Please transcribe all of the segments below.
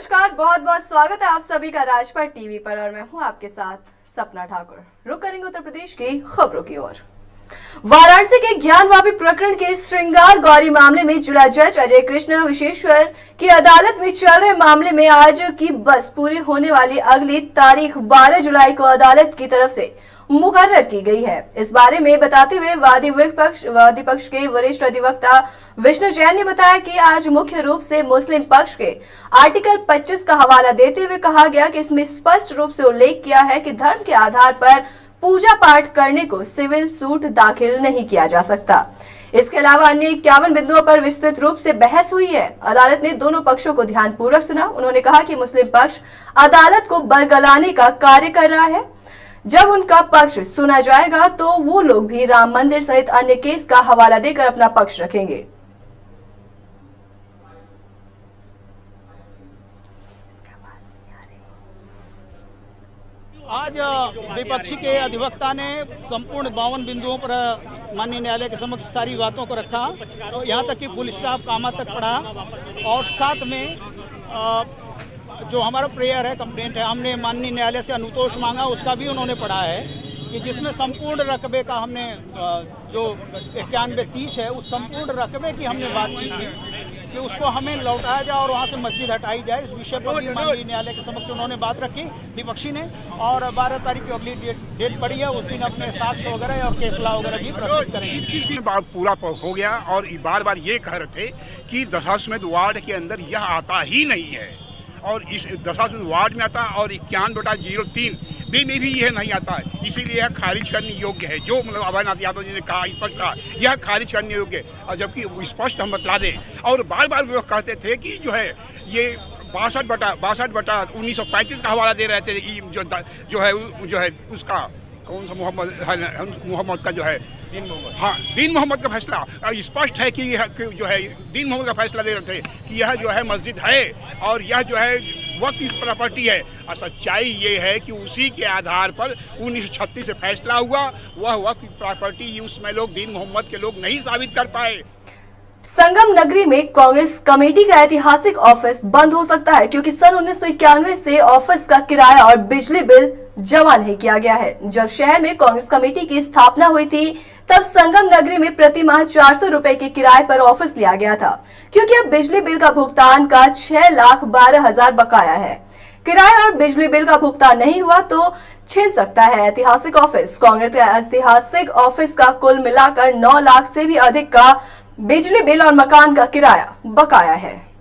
नमस्कार, बहुत बहुत स्वागत है आप सभी का राजपाट टीवी पर और मैं हूं आपके साथ सपना ठाकुर। रुक करेंगे उत्तर प्रदेश की खबरों की ओर। वाराणसी के ज्ञानवापी प्रकरण के श्रृंगार गौरी मामले में जिला जज अजय कृष्ण विशेश्वर की अदालत में चल रहे मामले में आज की बस पूरी होने वाली अगली तारीख 12 जुलाई को अदालत की तरफ से मुकर्रर की गई है। इस बारे में बताते हुए वादी पक्ष के वरिष्ठ अधिवक्ता विष्णु जैन ने बताया कि आज मुख्य रूप से मुस्लिम पक्ष के आर्टिकल 25 का हवाला देते हुए कहा गया कि इसमें स्पष्ट रूप से उल्लेख किया है कि धर्म के आधार पर पूजा पाठ करने को सिविल सूट दाखिल नहीं किया जा सकता। इसके अलावा अन्य 51 बिंदुओं पर विस्तृत रूप से बहस हुई है। अदालत ने दोनों पक्षों को ध्यानपूर्वक सुना। उन्होंने कहा कि मुस्लिम पक्ष अदालत को बरगलाने का कार्य कर रहा है। जब उनका पक्ष सुना जाएगा तो वो लोग भी राम मंदिर सहित अन्य केस का हवाला देकर अपना पक्ष रखेंगे। आज विपक्षी के अधिवक्ता ने संपूर्ण 52 बिंदुओं पर माननीय न्यायालय के समक्ष सारी बातों को रखा, तो यहाँ तक कि फुल स्टॉप कामा तक पढ़ा और साथ में जो हमारा प्रेयर है, कंप्लेंट है, हमने माननीय न्यायालय से अनुतोष मांगा, उसका भी उन्होंने पढ़ा है कि जिसमें संपूर्ण रकबे का हमने जो 91-30 है उस संपूर्ण रकबे की हमने बात की थी कि उसको हमें लौटाया जाए और वहाँ से मस्जिद हटाई जाए। इस विषय पर भी माननीय न्यायालय के समक्ष उन्होंने बात रखी विपक्षी ने, और 12 तारीख की अगली डेट पड़ी है, उस दिन अपने साक्ष्य वगैरह और केसला वगैरह भी प्रस्तुत करेंगे। बात पूरा हो गया और बार बार ये कह रहे थे कि दशाश्वमेध वार्ड के अंदर यह आता ही नहीं है और इस दशाश्वमेध वार्ड में आता और 51/03 में भी यह नहीं आता है, इसीलिए यह खारिज करने योग्य है। जो मतलब अभयनाथ यादव जी ने कहा, स्पष्ट कहा, यह खारिज करने योग्य है। और जबकि स्पष्ट हम बतला दें, और बार बार वो कहते थे कि जो है ये 62/1935 का हवाला दे रहे थे, जो है उसका कौन सा मोहम्मद का जो है दीन मोहम्मद का फैसला स्पष्ट है कि जो है दीन मोहम्मद का फैसला दे रहे थे कि यह जो है मस्जिद है और यह जो है वक्त की प्रॉपर्टी है। और सच्चाई ये है कि उसी के आधार पर 1936 से फैसला हुआ, वह वक्त की प्रॉपर्टी उसमें लोग दीन मोहम्मद के लोग नहीं साबित कर पाए। संगम नगरी में कांग्रेस कमेटी का ऐतिहासिक ऑफिस बंद हो सकता है क्योंकि सन 1991 से ऑफिस का किराया और बिजली बिल जमा नहीं किया गया है। जब शहर में कांग्रेस कमेटी की स्थापना हुई थी तब संगम नगरी में प्रति माह 400 रुपए के किराए पर ऑफिस लिया गया था, क्योंकि अब बिजली बिल का भुगतान का 6,12,000 बकाया है। किराया और बिजली बिल का भुगतान नहीं हुआ तो छिन सकता है ऐतिहासिक ऑफिस। कांग्रेस के ऐतिहासिक ऑफिस का कुल मिलाकर 9 लाख से भी अधिक का बिजली बिल और मकान का किराया बकाया है।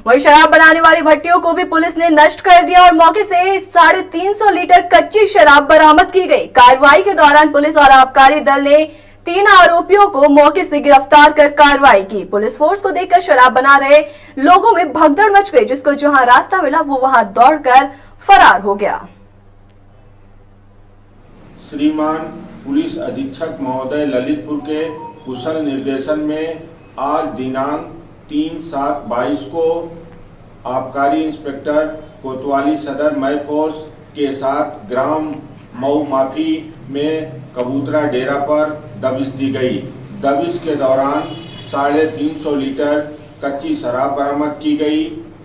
वहीं शराब बनाने वाली भट्टियों को भी पुलिस ने नष्ट कर दिया और मौके से 350 लीटर कच्ची शराब बरामद की गई। कार्रवाई के दौरान पुलिस और आबकारी दल ने 3 आरोपियों को मौके से गिरफ्तार कर कार्रवाई की। पुलिस फोर्स को देखकर शराब बना रहे लोगों में भगदड़ मच गई, जिसको जहां रास्ता मिला वो वहां दौड़कर फरार हो गया। श्रीमान पुलिस अधीक्षक महोदय ललितपुर के कुशल निर्देशन में आज दिनांक 3/7/22 को आबकारी इंस्पेक्टर कोतवाली सदर मय फोर्स के साथ ग्राम मऊ माफी में कबूतरा डेरा पर दबिश दी गई। दबिश के दौरान 350 लीटर कच्ची शराब बरामद की गई।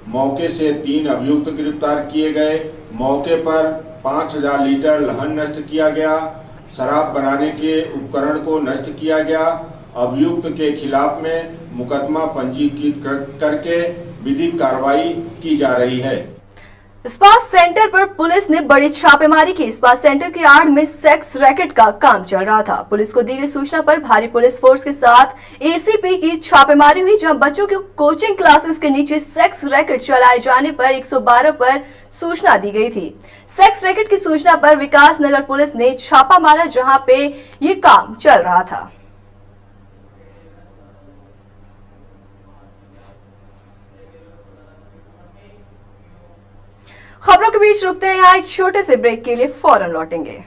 मौके से 3 अभियुक्त गिरफ्तार किए गए। मौके पर 5000 लीटर लहन नष्ट किया गया। शराब बनाने के उपकरण को नष्ट किया गया। अभियुक्त के खिलाफ में मुकदमा पंजीकृत करके विधिक कार्रवाई की जा रही है। स्पा सेंटर पर पुलिस ने बड़ी छापेमारी की। स्पा सेंटर की आड़ में सेक्स रैकेट का काम चल रहा था। पुलिस को दी गई सूचना पर भारी पुलिस फोर्स के साथ एसीपी की छापेमारी हुई, जहां बच्चों की कोचिंग क्लासेस के नीचे सेक्स रैकेट चलाए जाने पर 112 पर सूचना दी गई थी। सेक्स रैकेट की सूचना पर विकास नगर पुलिस ने छापा मारा, जहां पे ये काम चल रहा था। खबरों के बीच रुकते हैं यहाँ एक छोटे से ब्रेक के लिए, फौरन लौटेंगे।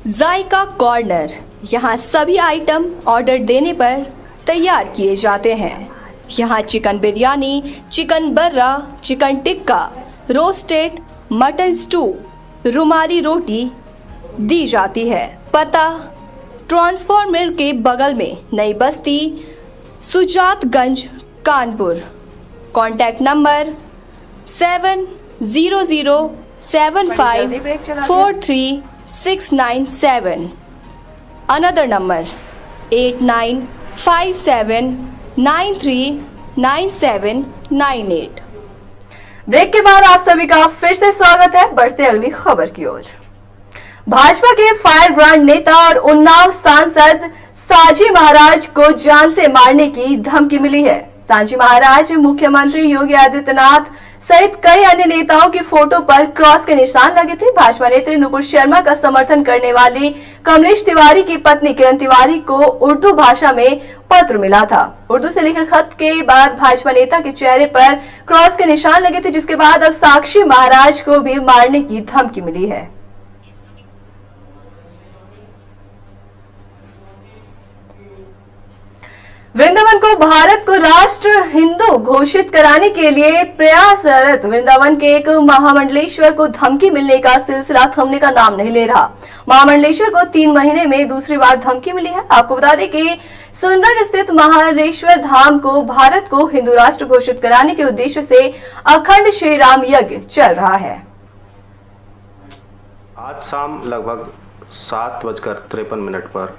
जायका कॉर्नर, यहाँ सभी आइटम ऑर्डर देने पर तैयार किए जाते हैं। यहाँ chicken biryani, chicken barra, chicken tikka, roasted mutton stew, rumali रोटी दी जाती है। पता ट्रांसफार्मर के बगल में, Nai Basti, Sujatganj, Kanpur. Contact number 7007543697. Another number 8957939798. Break के बाद आप सभी का फिर से स्वागत है। बढ़ते अगली खबर की ओर। भाजपा के फायर ब्रांड नेता और उन्नाव सांसद साजी महाराज को जान से मारने की धमकी मिली है। साजी महाराज मुख्यमंत्री योगी आदित्यनाथ सहित कई अन्य नेताओं की फोटो पर क्रॉस के निशान लगे थे। भाजपा नेत्री नुपुर शर्मा का समर्थन करने वाली कमलेश तिवारी की पत्नी किरण तिवारी को उर्दू भाषा में पत्र मिला था। उर्दू से लिखे खत के बाद भाजपा नेता के चेहरे पर क्रॉस के निशान लगे थे, जिसके बाद अब साक्षी महाराज को भी मारने की धमकी मिली है। वृंदावन को भारत को राष्ट्र हिंदू घोषित कराने के लिए प्रयासरत वृंदावन के एक महामंडलेश्वर को धमकी मिलने का सिलसिला थमने का नाम नहीं ले रहा। महामंडलेश्वर को 3 महीने में दूसरी बार धमकी मिली है। आपको बता दें कि सोनभद्र स्थित महामंडलेश्वर धाम को भारत को हिंदू राष्ट्र घोषित कराने के उद्देश्य से अखंड श्री राम यज्ञ चल रहा है। आज शाम लगभग 7:53 पर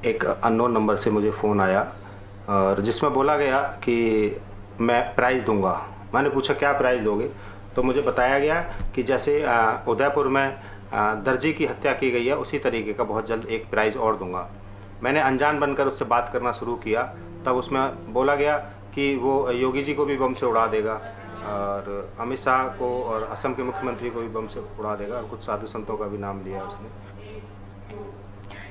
एक अननोन नंबर से मुझे फ़ोन आया और जिसमें बोला गया कि मैं प्राइज़ दूंगा। मैंने पूछा क्या प्राइज़ दोगे, तो मुझे बताया गया कि जैसे उदयपुर में दर्जी की हत्या की गई है उसी तरीके का बहुत जल्द एक प्राइज़ और दूंगा। मैंने अनजान बनकर उससे बात करना शुरू किया, तब उसमें बोला गया कि वो योगी जी को भी बम से उड़ा देगा और अमित शाह को और असम के मुख्यमंत्री को भी बम से उड़ा देगा और कुछ साधु संतों का भी नाम लिया उसने।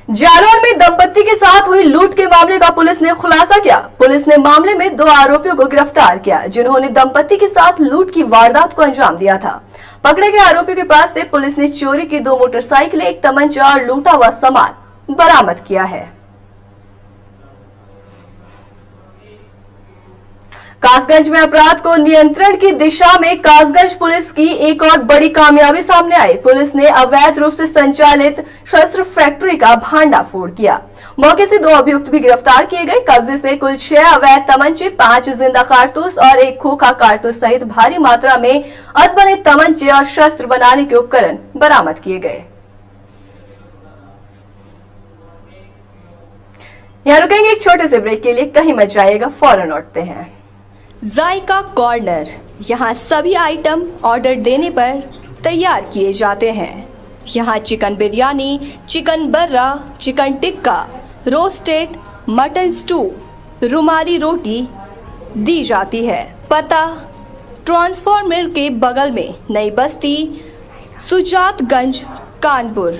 जालौर में दंपत्ति के साथ हुई लूट के मामले का पुलिस ने खुलासा किया। पुलिस ने मामले में 2 आरोपियों को गिरफ्तार किया, जिन्होंने दंपत्ति के साथ लूट की वारदात को अंजाम दिया था। पकड़े गए आरोपियों के पास से पुलिस ने चोरी की 2 मोटरसाइकिलें, 1 तमंचा और लूटा हुआ सामान बरामद किया है। कासगंज में अपराध को नियंत्रण की दिशा में कासगंज पुलिस की एक और बड़ी कामयाबी सामने आई। पुलिस ने अवैध रूप से संचालित शस्त्र फैक्ट्री का भांडाफोड़ किया। मौके से 2 अभियुक्त भी गिरफ्तार किए गए। कब्जे से कुल 6 अवैध तमंचे, 5 जिंदा कारतूस और 1 खोखा कारतूस सहित भारी मात्रा में अधबने तमंचे और शस्त्र बनाने के उपकरण बरामद किए गए। यहाँ रुकेंगे एक छोटे से ब्रेक के लिए, कहीं मत जाइएगा, फौरन लौटते हैं। जायका कॉर्नर, यहाँ सभी आइटम ऑर्डर देने पर तैयार किए जाते हैं। यहाँ chicken biryani, chicken barra, chicken tikka, roasted mutton stew, rumali रोटी दी जाती है। पता ट्रांसफार्मर के बगल में Nai Basti, Sujatganj, Kanpur.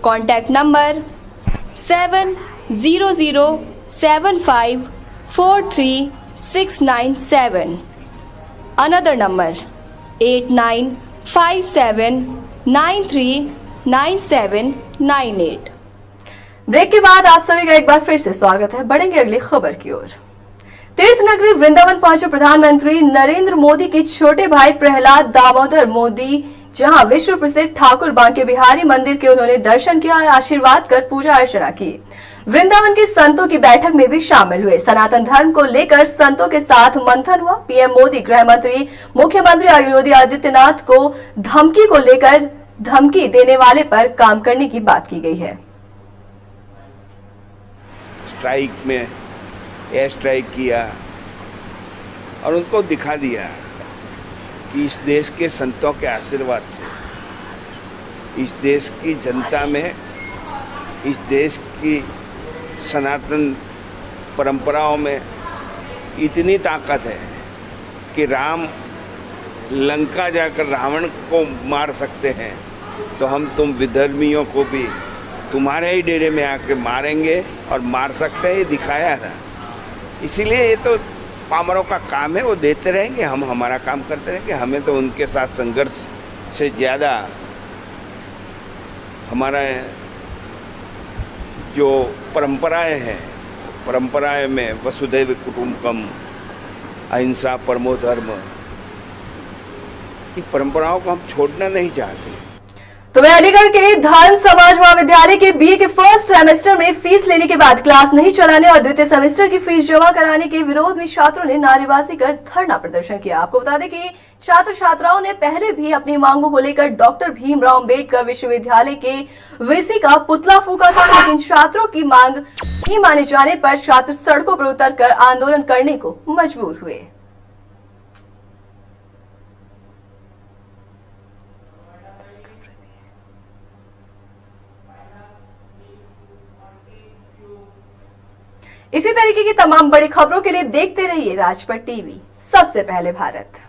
Contact number 7007543697. Another number 8957939798. Break के बाद आप सभी का एक बार फिर से स्वागत है। बढ़ेंगे अगली खबर की ओर। तीर्थ नगरी वृंदावन पहुंचे प्रधानमंत्री नरेंद्र मोदी के छोटे भाई प्रहलाद दामोदर मोदी, जहां विश्व प्रसिद्ध ठाकुर बांके बिहारी मंदिर के उन्होंने दर्शन किया और आशीर्वाद कर पूजा अर्चना की। वृंदावन के संतों की बैठक में भी शामिल हुए। सनातन धर्म को लेकर संतों के साथ मंथन हुआ। पीएम मोदी, गृह मंत्री, मुख्यमंत्री योगी आदित्यनाथ को धमकी को लेकर धमकी देने वाले पर काम करने की बात की गई है। स्ट्राइक में एयर स्ट्राइक किया और उनको दिखा दिया कि इस देश के संतों के आशीर्वाद से, इस देश की जनता में, इस देश की सनातन परंपराओं में इतनी ताकत है कि राम लंका जाकर रावण को मार सकते हैं, तो हम तुम विधर्मियों को भी तुम्हारे ही डेरे में आके मारेंगे और मार सकते हैं, ये दिखाया था। इसीलिए ये तो पामरों का काम है, वो देते रहेंगे, हम हमारा काम करते रहेंगे। हमें तो उनके साथ संघर्ष से ज़्यादा हमारा जो परंपराएं हैं, परंपराएं में वसुधैव कुटुंबकम, अहिंसा, परमो धर्म, इन परंपराओं को हम छोड़ना नहीं चाहते। तो वह अलीगढ़ के धर्म समाज महाविद्यालय के बीए के फर्स्ट सेमेस्टर में फीस लेने के बाद क्लास नहीं चलाने और द्वितीय सेमेस्टर की फीस जमा कराने के विरोध में छात्रों ने नारेबाजी कर धरना प्रदर्शन किया। आपको बता दें कि छात्र छात्राओं ने पहले भी अपनी मांगों को लेकर डॉक्टर भीमराव अंबेडकर विश्वविद्यालय के वीसी का पुतला फूका था, लेकिन छात्रों की मांग नहीं माने जाने पर छात्र सड़कों पर उतरकर आंदोलन करने को मजबूर हुए। इसी तरीके की तमाम बड़ी खबरों के लिए देखते रहिए राजपट टीवी, सबसे पहले भारत।